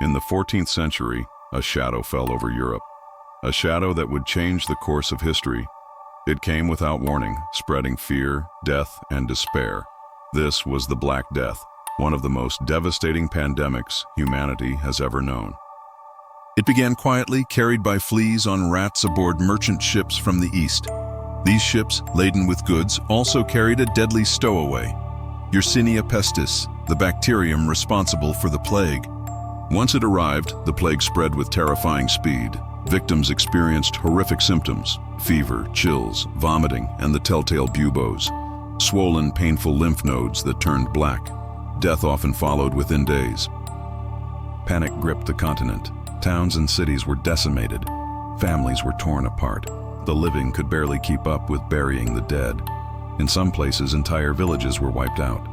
In the 14th century, a shadow fell over Europe, a shadow that would change the course of history. It came without warning, spreading fear, death, and despair. This was the Black Death, one of the most devastating pandemics humanity has ever known. It began quietly, carried by fleas on rats aboard merchant ships from the east. These ships, laden with goods, also carried a deadly stowaway, Yersinia pestis, the bacterium responsible for the plague. Once it arrived, the plague spread with terrifying speed. Victims experienced horrific symptoms: fever, chills, vomiting, and the telltale buboes, swollen, painful lymph nodes that turned black. Death often followed within days. Panic gripped the continent. Towns and cities were decimated. Families were torn apart. The living could barely keep up with burying the dead. In some places, entire villages were wiped out,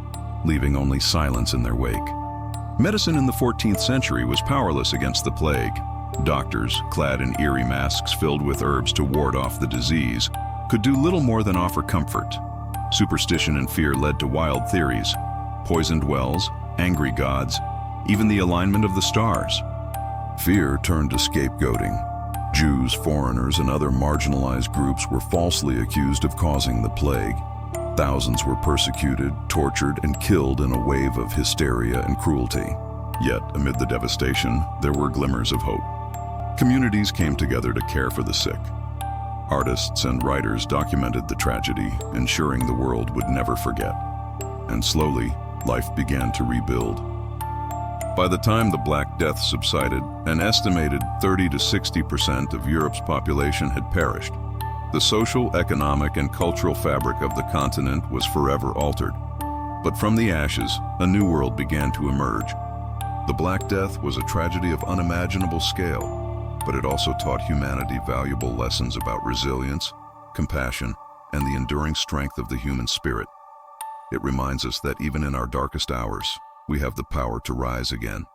leaving only silence in their wake. Medicine in the 14th century was powerless against the plague. Doctors, clad in eerie masks filled with herbs to ward off the disease, could do little more than offer comfort. Superstition and fear led to wild theories: poisoned wells, angry gods, even the alignment of the stars. Fear turned to scapegoating. Jews, foreigners, and other marginalized groups were falsely accused of causing the plague. Thousands were persecuted, tortured, and killed in a wave of hysteria and cruelty. Yet, amid the devastation, there were glimmers of hope. Communities came together to care for the sick. Artists and writers documented the tragedy, ensuring the world would never forget. And slowly, life began to rebuild. By the time the Black Death subsided, an estimated 30 to 60% of Europe's population had perished. The social, economic, and cultural fabric of the continent was forever altered. But from the ashes, a new world began to emerge. The Black Death was a tragedy of unimaginable scale, but it also taught humanity valuable lessons about resilience, compassion, and the enduring strength of the human spirit. It reminds us that even in our darkest hours, we have the power to rise again.